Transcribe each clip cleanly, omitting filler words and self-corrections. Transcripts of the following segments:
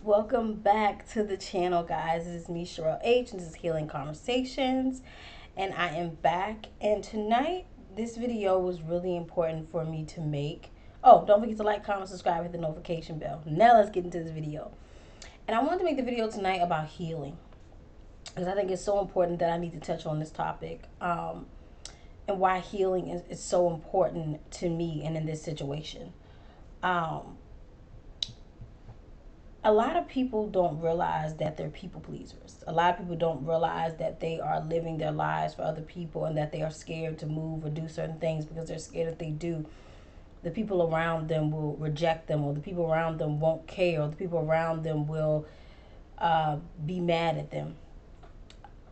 Welcome back to the channel, guys. This is me, Cherelle H, and this is Healing Conversations. And I am back. And tonight, this video was really important for me to make. Oh, don't forget to like, comment, subscribe, hit the notification bell. Now let's get into this video. And I wanted to make the video tonight about healing, because I think it's so important that I need to touch on this topic. And why healing is so important to me and in this situation. Um, a lot of people don't realize that they're people pleasers. A lot of people don't realize that they are living their lives for other people and that they are scared to move or do certain things because they're scared if they do, the people around them will reject them, or the people around them won't care, or the people around them will be mad at them.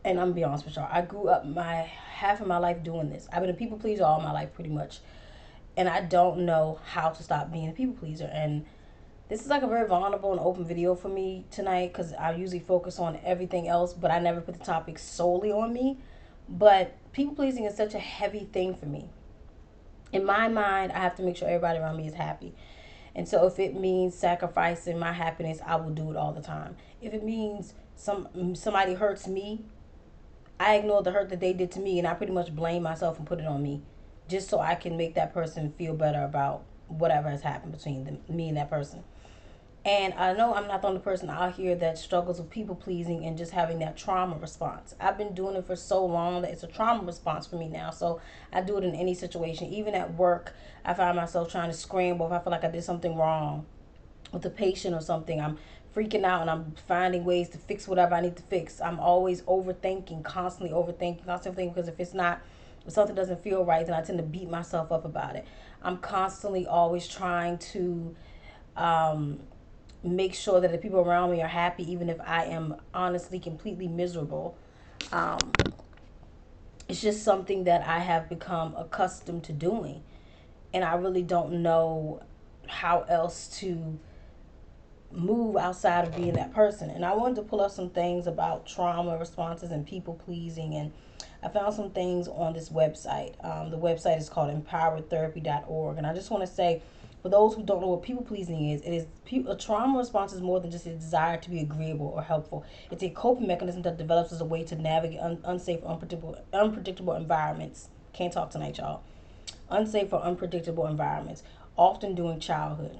And I'm gonna be honest with y'all, I grew up my half of my life doing this. I've been a people pleaser all my life pretty much. And I don't know how to stop being a people pleaser. And this is like a very vulnerable and open video for me tonight, because I usually focus on everything else, but I never put the topic solely on me. But people pleasing is such a heavy thing for me. In my mind, I have to make sure everybody around me is happy. And so if it means sacrificing my happiness, I will do it all the time. If it means somebody hurts me, I ignore the hurt that they did to me, and I pretty much blame myself and put it on me, just so I can make that person feel better about whatever has happened between me and that person. And I know I'm not the only person out here that struggles with people pleasing and just having that trauma response. I've been doing it for so long that it's a trauma response for me now. So I do it in any situation. Even at work, I find myself trying to scramble if I feel like I did something wrong with a patient or something. I'm freaking out and I'm finding ways to fix whatever I need to fix. I'm always overthinking, constantly overthinking, because if something doesn't feel right, then I tend to beat myself up about it. I'm constantly always trying to um, make sure that the people around me are happy, even if I am honestly completely miserable. Um, it's just something that I have become accustomed to doing, and I really don't know how else to move outside of being that person. And I wanted to pull up some things about trauma responses and people pleasing, and I found some things on this website. The website is called empoweredtherapy.org, and I just want to say, for those who don't know what people pleasing is, a trauma response is more than just a desire to be agreeable or helpful. It's a coping mechanism that develops as a way to navigate unsafe or unpredictable environments. Can't talk tonight, y'all. Unsafe or unpredictable environments, often during childhood.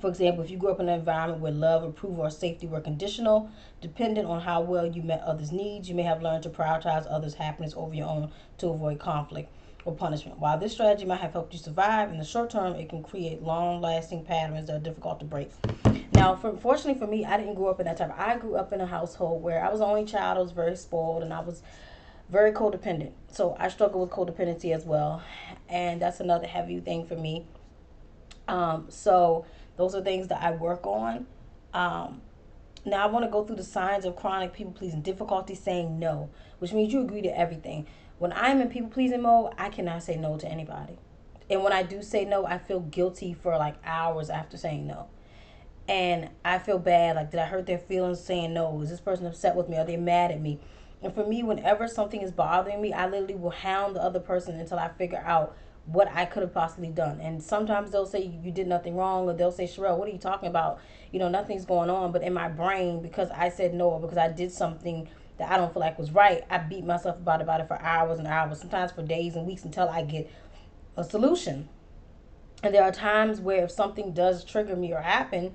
For example, if you grew up in an environment where love, approval, or safety were conditional, dependent on how well you met others' needs, you may have learned to prioritize others' happiness over your own to avoid conflict or punishment. While this strategy might have helped you survive, in the short term, it can create long-lasting patterns that are difficult to break. Now, fortunately for me, I didn't grow up in that type. I grew up in a household where I was the only child. I was very spoiled, and I was very codependent. So I struggle with codependency as well, and that's another heavy thing for me. So those are things that I work on. Um, Now I want to go through the signs of chronic people pleasing: difficulty saying no, which means you agree to everything. When I'm in people pleasing mode, I cannot say no to anybody. And when I do say no, I feel guilty for like hours after saying no. And I feel bad. Like, did I hurt their feelings saying no? Is this person upset with me? Are they mad at me? And for me, whenever something is bothering me, I literally will hound the other person until I figure out what I could have possibly done. And sometimes they'll say you did nothing wrong, or they'll say, Cherelle, what are you talking about? Nothing's going on. But in my brain, because I said no, or because I did something that I don't feel like was right, I beat myself about it for hours and hours, sometimes for days and weeks, until I get a solution. And there are times where if something does trigger me or happen,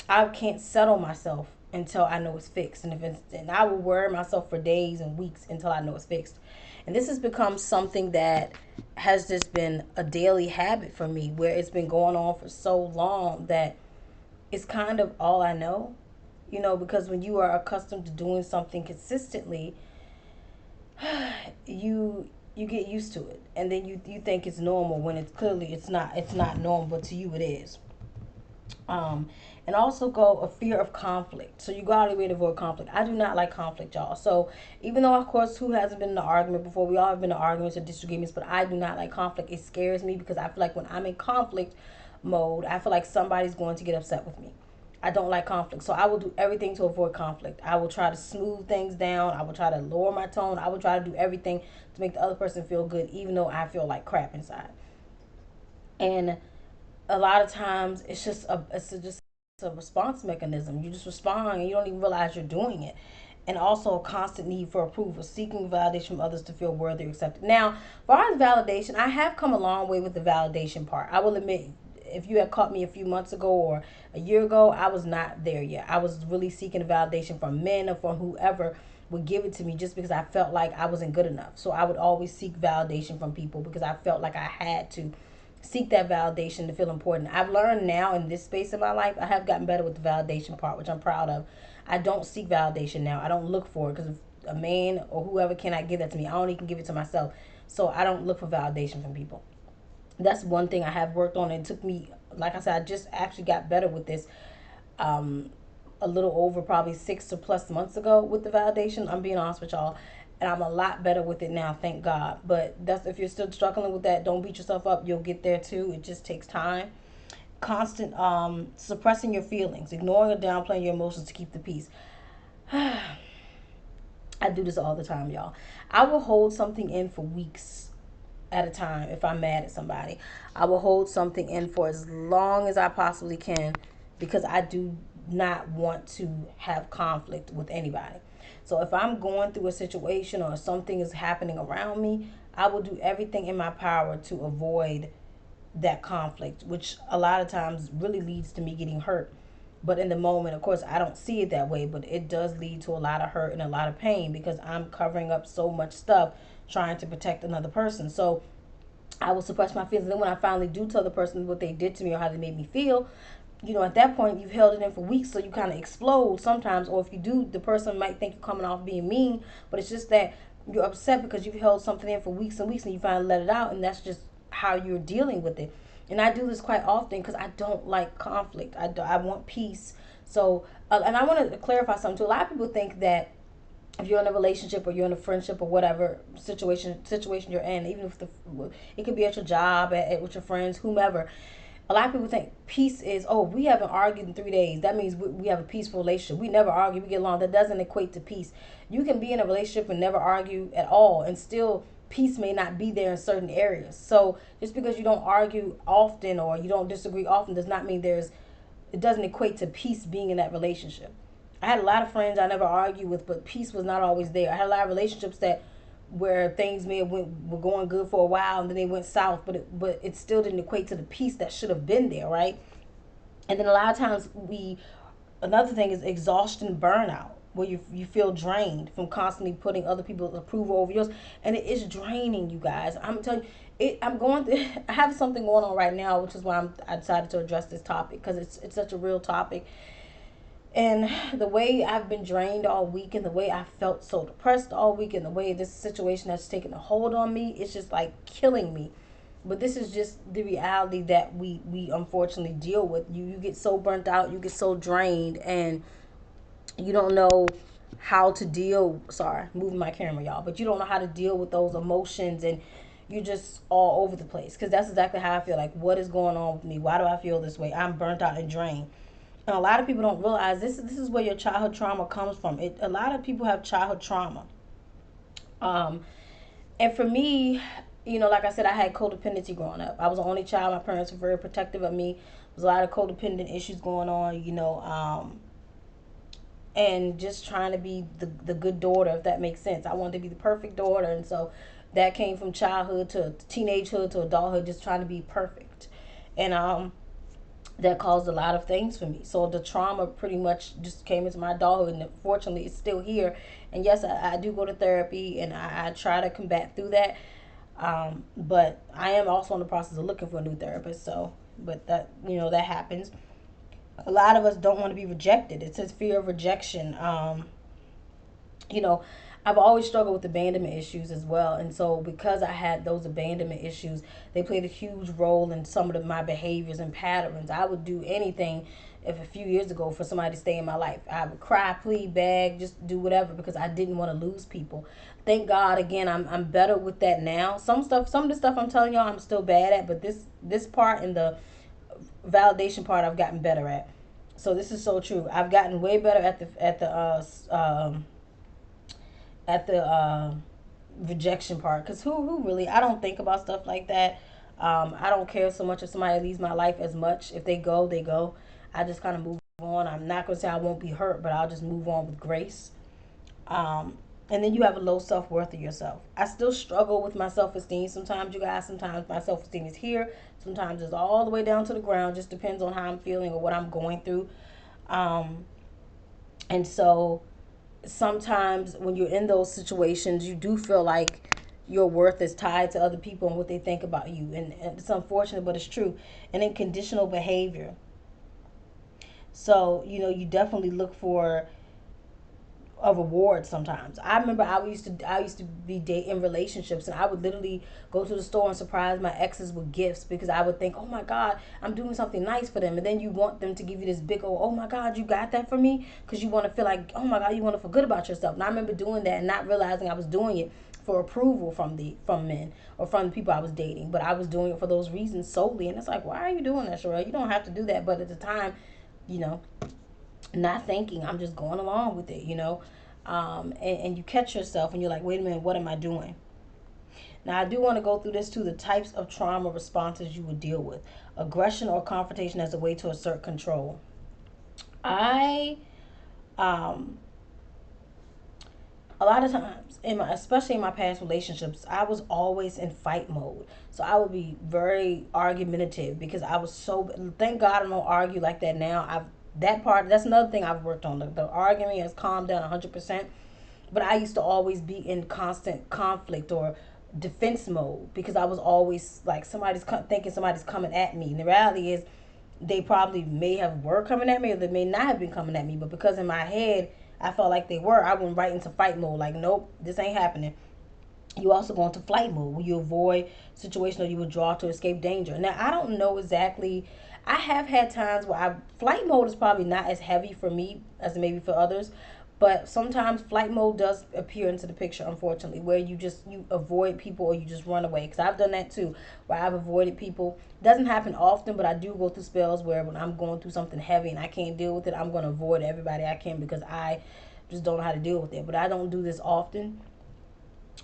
I can't settle myself until I know it's fixed. And I will worry myself for days and weeks until I know it's fixed. And this has become something that has just been a daily habit for me, where it's been going on for so long that it's kind of all I know. Because when you are accustomed to doing something consistently, you get used to it, and then you think it's normal when it's not normal, but to you it is. um, and also go a fear of conflict. So you go out of your way to avoid conflict. I do not like conflict, y'all. So even though, of course, who hasn't been in an argument before? We all have been in arguments or disagreements, but I do not like conflict. It scares me because I feel like when I'm in conflict mode, I feel like somebody's going to get upset with me. I don't like conflict. So I will do everything to avoid conflict. I will try to smooth things down. I will try to lower my tone. I will try to do everything to make the other person feel good, even though I feel like crap inside. And a lot of times it's just a response mechanism. You just respond and you don't even realize you're doing it. And also a constant need for approval, seeking validation from others to feel worthy or accepted. Now, as far as validation, I have come a long way with the validation part. I will admit, if you had caught me a few months ago or a year ago, I was not there yet. I was really seeking validation from men or from whoever would give it to me just because I felt like I wasn't good enough. So I would always seek validation from people because I felt like I had to seek that validation to feel important. I've learned now in this space of my life, I have gotten better with the validation part, which I'm proud of. I don't seek validation now. I don't look for it because if a man or whoever cannot give that to me, I only can give it to myself. So I don't look for validation from people. That's one thing I have worked on. It took me, like I said, I just actually got better with this um, a little over probably 6 or plus months ago with the validation. I'm being honest with y'all. And I'm a lot better with it now, thank God. But that's, if you're still struggling with that, don't beat yourself up. You'll get there too. It just takes time. Constant suppressing your feelings, ignoring or downplaying your emotions to keep the peace. I do this all the time, y'all. I will hold something in for weeks at a time if I'm mad at somebody. I will hold something in for as long as I possibly can because I do not want to have conflict with anybody. So if I'm going through a situation or something is happening around me, I will do everything in my power to avoid that conflict, which a lot of times really leads to me getting hurt. But in the moment, of course, I don't see it that way, but it does lead to a lot of hurt and a lot of pain because I'm covering up so much stuff trying to protect another person. So I will suppress my feelings. And then when I finally do tell the person what they did to me or how they made me feel, at that point you've held it in for weeks, so you kind of explode sometimes. Or if you do, the person might think you're coming off being mean, but it's just that you're upset because you've held something in for weeks and weeks and you finally let it out, and that's just how you're dealing with it. And I do this quite often because I don't like conflict. I want peace. So, and I want to clarify something too. A lot of people think that if you're in a relationship or you're in a friendship or whatever situation you're in, even if it could be at your job, with your friends, whomever. A lot of people think peace is, oh, we haven't argued in 3 days. That means we have a peaceful relationship. We never argue. We get along. That doesn't equate to peace. You can be in a relationship and never argue at all, and still peace may not be there in certain areas. So just because you don't argue often or you don't disagree often does not mean it doesn't equate to peace being in that relationship. I had a lot of friends I never argued with, but peace was not always there. I had a lot of relationships that where things were going good for a while and then they went south, but it still didn't equate to the peace that should have been there, right? And then a lot of times another thing is exhaustion, burnout, where you feel drained from constantly putting other people's approval over yours, and it is draining, you guys. I'm telling you, I'm going through. I have something going on right now, which is why I decided to address this topic because it's such a real topic. And the way I've been drained all week, and the way I felt so depressed all week, and the way this situation has taken a hold on me, it's just like killing me. But this is just the reality that we unfortunately deal with. You get so burnt out, you get so drained, and you don't know how to deal. Sorry, moving my camera, y'all. But you don't know how to deal with those emotions, and you're just all over the place. Because that's exactly how I feel. Like, what is going on with me? Why do I feel this way? I'm burnt out and drained. And a lot of people don't realize this is where your childhood trauma comes from. A lot of people have childhood trauma. Um, and for me, like I said, I had codependency growing up. I was the only child. My parents were very protective of me. There was a lot of codependent issues going on, and just trying to be the good daughter, if that makes sense. I wanted to be the perfect daughter, and so that came from childhood to teenagehood to adulthood, just trying to be perfect. And that caused a lot of things for me. So the trauma pretty much just came into my adulthood, and fortunately, it's still here. And yes, I do go to therapy, and I try to combat through that. But I am also in the process of looking for a new therapist. So, but that happens. A lot of us don't want to be rejected. It's this fear of rejection. You know, I've always struggled with abandonment issues as well. And so because I had those abandonment issues, they played a huge role in some of my behaviors and patterns. I would do anything if a few years ago for somebody to stay in my life. I would cry, plead, beg, just do whatever because I didn't want to lose people. Thank God, again, I'm better with that now. Some of the stuff I'm telling y'all I'm still bad at, but this part and the validation part I've gotten better at. So this is so true. I've gotten way better at the rejection part, because who really, I don't think about stuff like that. I don't care so much if somebody leaves my life as much. If they go, they go. I just kind of move on. I'm not going to say I won't be hurt, but I'll just move on with grace. Um, and then you have a low self worth of yourself. I still struggle with my self esteem sometimes, you guys. Sometimes my self esteem is here. Sometimes it's all the way down to the ground. Just depends on how I'm feeling or what I'm going through. Um, and so sometimes when you're in those situations, you do feel like your worth is tied to other people and what they think about you. And it's unfortunate, but it's true. And then conditional behavior. So, you definitely look for a reward sometimes. I remember I used to be dating relationships, and I would literally go to the store and surprise my exes with gifts because I would think, oh my God, I'm doing something nice for them. And then you want them to give you this big old, oh my God, you got that for me? Because you want to feel like, oh my God, you want to feel good about yourself. And I remember doing that and not realizing I was doing it for approval from men or from the people I was dating. But I was doing it for those reasons solely. And it's like, why are you doing that, Cherelle? You don't have to do that. But at the time, you know, not thinking, I'm just going along with it. And you catch yourself and you're like, wait a minute, what am I doing? Now, I do want to go through this too, the types of trauma responses you would deal with. Aggression or confrontation as a way to assert control. I, um, a lot of times, especially in my past relationships, I was always in fight mode. So I would be very argumentative because I was so. Thank God I don't argue like that now. That's another thing I've worked on. The arguing has calmed down 100%. But I used to always be in constant conflict or defense mode because I was always like thinking somebody's coming at me. And the reality is, they probably may have were coming at me or they may not have been coming at me. But because in my head I felt like they were, I went right into fight mode. Like, nope, this ain't happening. You also go into flight mode where you avoid situation or you withdraw to escape danger. Now, I don't know exactly. I have had times where flight mode is probably not as heavy for me as maybe for others, but sometimes flight mode does appear into the picture, unfortunately, where you avoid people or you just run away. Because I've done that too, where I've avoided people. It doesn't happen often, but I do go through spells where when I'm going through something heavy and I can't deal with it, I'm going to avoid everybody I can because I just don't know how to deal with it. But I don't do this often.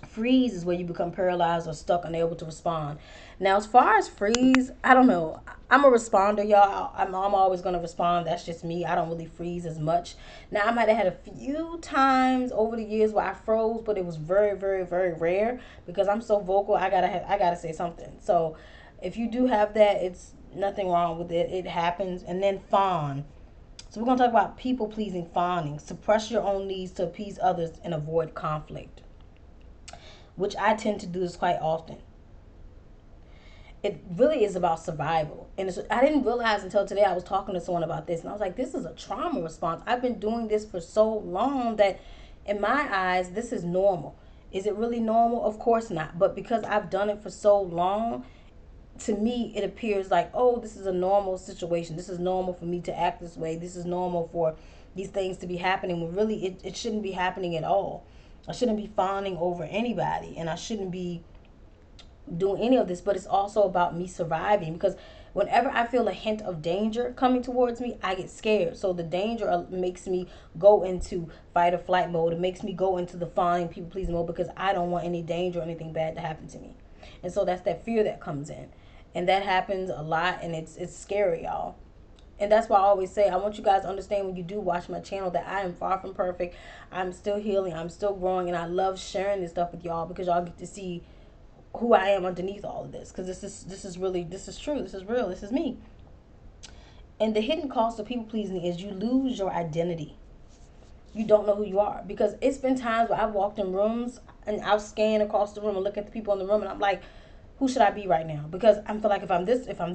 Freeze is where you become paralyzed or stuck, unable to respond. Now, as far as freeze, I don't know. I'm a responder, y'all. I'm always going to respond. That's just me. I don't really freeze as much. Now, I might have had a few times over the years where I froze, but it was very, very, very rare because I'm so vocal. I gotta say something. So, if you do have that, it's nothing wrong with it. It happens. And then fawn. So we're gonna talk about people pleasing, fawning. Suppress your own needs to appease others and avoid conflict, which I tend to do this quite often. It really is about survival. And I didn't realize until today I was talking to someone about this, and I was like, this is a trauma response. I've been doing this for so long that in my eyes, this is normal. Is it really normal? Of course not. But because I've done it for so long, to me, it appears like, oh, this is a normal situation. This is normal for me to act this way. This is normal for these things to be happening when really it shouldn't be happening at all. I shouldn't be fawning over anybody, and I shouldn't be doing any of this, but it's also about me surviving because whenever I feel a hint of danger coming towards me, I get scared. So the danger makes me go into fight or flight mode. It makes me go into the fawning, people pleasing mode because I don't want any danger or anything bad to happen to me. And so that's that fear that comes in. And that happens a lot, and it's scary, y'all. And that's why I always say, I want you guys to understand when you do watch my channel that I am far from perfect. I'm still healing. I'm still growing. And I love sharing this stuff with y'all because y'all get to see who I am underneath all of this. Because this is true. This is real. This is me. And the hidden cost of people pleasing is you lose your identity. You don't know who you are. Because it's been times where I've walked in rooms and I'll scan across the room and look at the people in the room and I'm like, who should I be right now? Because I feel like if I'm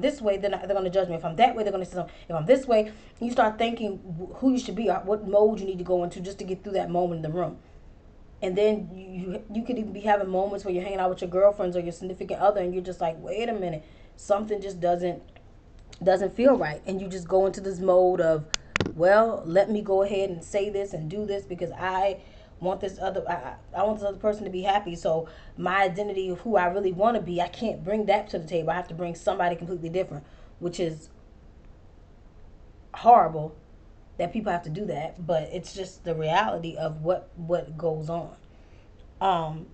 this way, then they're going to judge me. If I'm that way, they're going to say something. If I'm this way, you start thinking who you should be, or what mode you need to go into just to get through that moment in the room. And then you could even be having moments where you're hanging out with your girlfriends or your significant other, and you're just like, wait a minute, something just doesn't feel right, and you just go into this mode of, well, let me go ahead and say this and do this because I want I want this other person to be happy. So my identity of who I really want to be, I can't bring that to the table. I have to bring somebody completely different, which is horrible that people have to do that, but it's just the reality of what goes on. Um,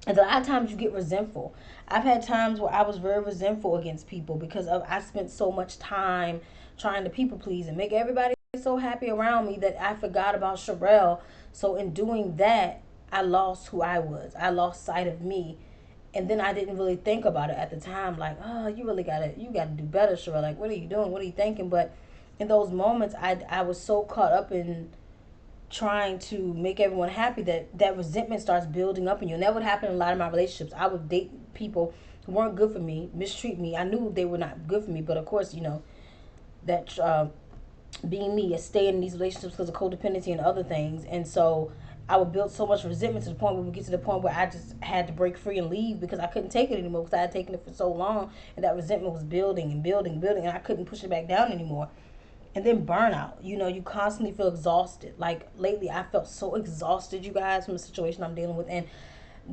and a lot of times you get resentful. I've had times where I was very resentful against people because I spent so much time trying to people please and make everybody so happy around me that I forgot about Cherelle. So in doing that, I lost who I was. I lost sight of me. And then I didn't really think about it at the time, like, oh, you gotta do better, Cherelle. Like, what are you doing? What are you thinking? But in those moments, I was so caught up in trying to make everyone happy that that resentment starts building up in you. And that would happen in a lot of my relationships. I would date people who weren't good for me, mistreat me. I knew they were not good for me, but of course, that being me, stay in these relationships because of codependency and other things. And so I would build so much resentment to the point where we get to the point where I just had to break free and leave because I couldn't take it anymore because I had taken it for so long, and that resentment was building and building and building, and I couldn't push it back down anymore. And then burnout, you constantly feel exhausted. Like lately I felt so exhausted, you guys, from the situation I'm dealing with. And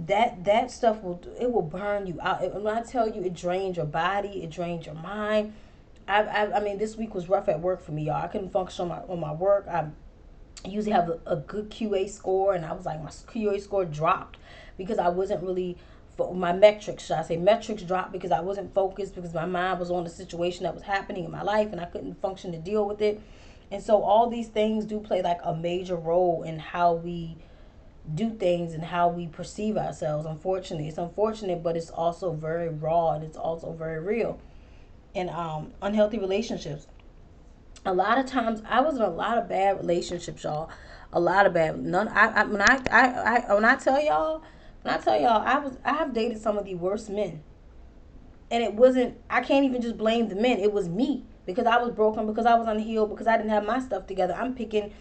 that stuff will burn you out. When I tell you, it drains your body, it drains your mind. I mean, this week was rough at work for me, y'all. I couldn't function on my work. I usually have a good QA score, and I was like, my QA score dropped because I wasn't really, my metrics, should I say, metrics dropped because I wasn't focused, because my mind was on the situation that was happening in my life and I couldn't function to deal with it. And so all these things do play like a major role in how we do things and how we perceive ourselves. Unfortunately, it's unfortunate, but it's also very raw, and it's also very real. And unhealthy relationships, a lot of times I was in a lot of bad relationships, y'all. A lot of bad. None. When I tell y'all, I have dated some of the worst men, and it wasn't. I can't even just blame the men. It was me, because I was broken, because I was unhealed, because I didn't have my stuff together. I'm picking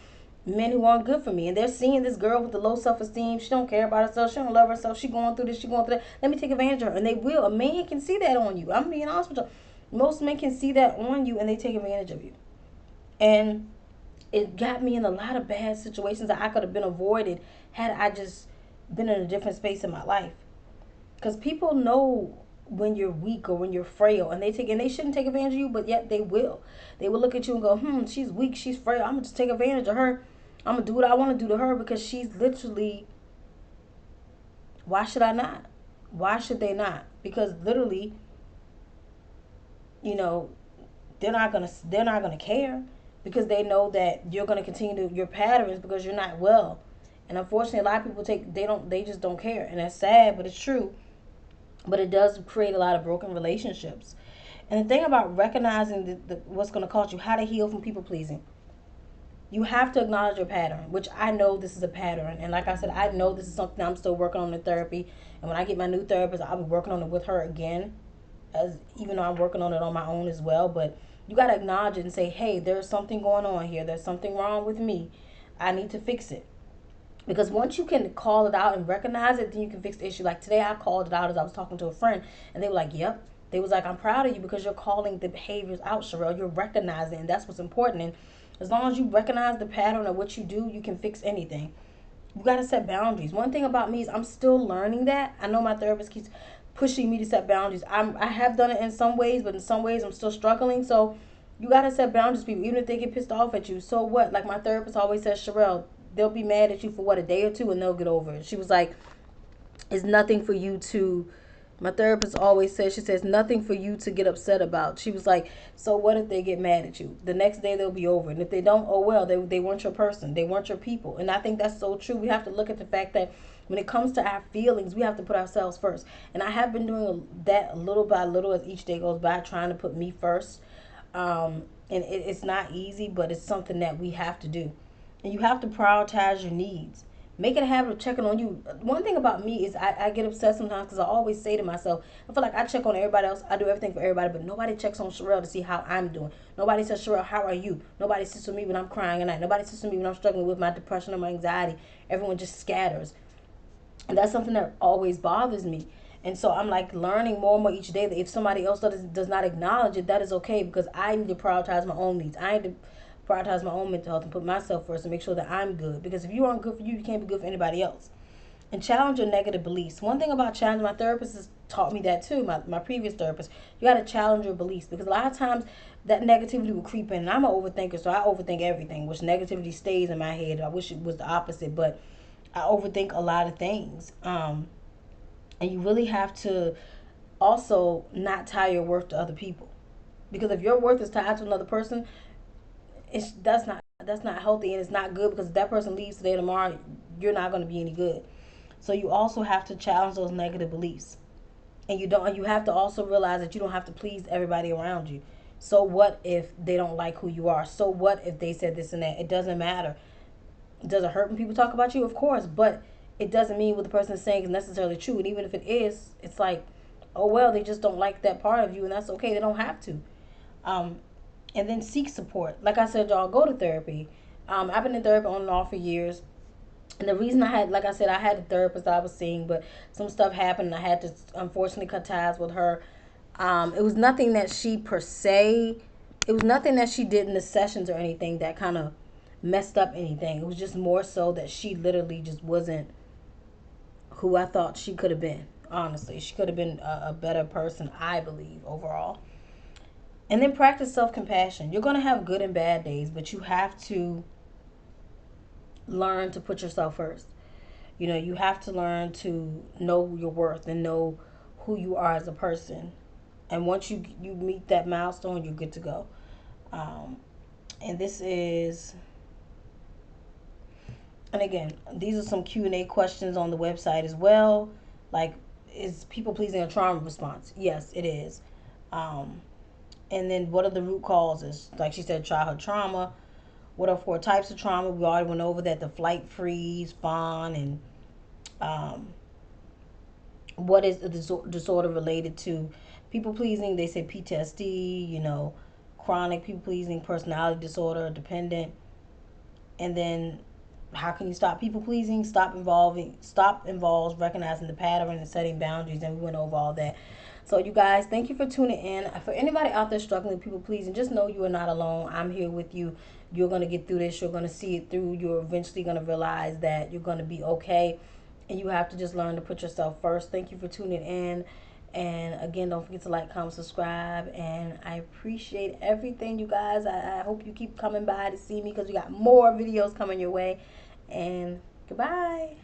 men who aren't good for me, and they're seeing this girl with the low self-esteem. She don't care about herself. She don't love herself. She going through this. She going through that. Let me take advantage of her, and they will. A man can see that on you. I'm being honest with you. Most men can see that on you, and they take advantage of you. And it got me in a lot of bad situations that I could have been avoided had I just been in a different space in my life. Because people know when you're weak or when you're frail, and they shouldn't take advantage of you, but yet they will. They will look at you and go, she's weak, she's frail. I'm gonna just take advantage of her. I'm gonna do what I want to do to her because she's literally. Why should I not? Why should they not? Because literally, you know, they're not gonna care, because they know that you're gonna continue your patterns because you're not well. And unfortunately, a lot of people they just don't care, and that's sad, but it's true. But it does create a lot of broken relationships. And the thing about recognizing what's going to cause you, how to heal from people pleasing, you have to acknowledge your pattern, which I know this is a pattern. And like I said, I know this is something I'm still working on in therapy. And when I get my new therapist, I'll be working on it with her again, as even though I'm working on it on my own as well. But you got to acknowledge it and say, hey, there's something going on here. There's something wrong with me. I need to fix it. Because once you can call it out and recognize it, then you can fix the issue. Like today, I called it out as I was talking to a friend, and they were like, yep. They was like, I'm proud of you because you're calling the behaviors out, Cherelle. You're recognizing, and that's what's important. And as long as you recognize the pattern of what you do, you can fix anything. You got to set boundaries. One thing about me is I'm still learning that. I know my therapist keeps pushing me to set boundaries. I have done it in some ways, but in some ways I'm still struggling. So you got to set boundaries, people, even if they get pissed off at you. So what? Like my therapist always says, Cherelle, they'll be mad at you for what, a day or two, and they'll get over it. She was like, it's nothing for you to, my therapist always says, she says, nothing for you to get upset about. She was like, so what if they get mad at you? The next day they'll be over. And if they don't, oh well, they weren't your person. They weren't your people. And I think that's so true. We have to look at the fact that when it comes to our feelings, we have to put ourselves first. And I have been doing that little by little as each day goes by, trying to put me first. And it's not easy, but it's something that we have to do. And you have to prioritize your needs. Make it a habit of checking on you. One thing about me is I get upset sometimes because I always say to myself, I feel like I check on everybody else. I do everything for everybody, but nobody checks on Cherelle to see how I'm doing. Nobody says, Cherelle, how are you? Nobody sits with me when I'm crying at night. Nobody sits with me when I'm struggling with my depression or my anxiety. Everyone just scatters. And that's something that always bothers me. And so I'm like learning more and more each day that if somebody else does not acknowledge it, that is okay, because I need to prioritize my own needs. I need to prioritize my own mental health and put myself first and make sure that I'm good. Because if you aren't good for you, you can't be good for anybody else. And challenge your negative beliefs. One thing about challenging, my therapist has taught me that too, my previous therapist. You got to challenge your beliefs, because a lot of times that negativity will creep in. And I'm an overthinker, so I overthink everything, which negativity stays in my head. I wish it was the opposite, but I overthink a lot of things. And you really have to also not tie your worth to other people. Because if your worth is tied to another person, that's not That's not healthy, and it's not good, because if that person leaves today or tomorrow, you're not going to be any good. So you also have to challenge those negative beliefs. And you have to also realize that you don't have to please everybody around you. So what if they don't like who you are? So what if they said this and that? It doesn't matter. Does it hurt when people talk about you? Of course, but it doesn't mean what the person is saying is necessarily true. And even if it is, it's like, oh well, they just don't like that part of you, and that's okay. They don't have to. Um, and then seek support. Like I said, y'all, go to therapy. I've been in therapy on and off for years. And the reason I had, like I said, I had a therapist that I was seeing, but some stuff happened, and I had to unfortunately cut ties with her. It was nothing that she per se, it was nothing that she did in the sessions or anything that kind of messed up anything. It was just more so that she literally just wasn't who I thought she could have been. Honestly, she could have been a better person, I believe, overall. And then practice self compassion. You're going to have good and bad days, but you have to learn to put yourself first. You know, you have to learn to know your worth and know who you are as a person. And once you meet that milestone, you're good to go. Um, and this is, and again, these are some Q&A questions on the website as well. Like, is people pleasing a trauma response? Yes, it is. Um, and then what are the root causes? Like she said, childhood trauma. What are 4 types of trauma? We already went over that: the flight, freeze, fawn, and um, what is the disorder related to people pleasing? They say PTSD, chronic people pleasing, personality disorder, dependent. And then how can you stop people pleasing? Stop involves recognizing the pattern and setting boundaries, and we went over all that. So you guys, thank you for tuning in. For anybody out there struggling with people pleasing, just know you are not alone. I'm here with you. You're going to get through this. You're going to see it through. You're eventually going to realize that you're going to be okay, and you have to just learn to put yourself first. Thank you for tuning in. And again, don't forget to like, comment, subscribe. And I appreciate everything, you guys. I hope you keep coming by to see me, because we got more videos coming your way. And goodbye.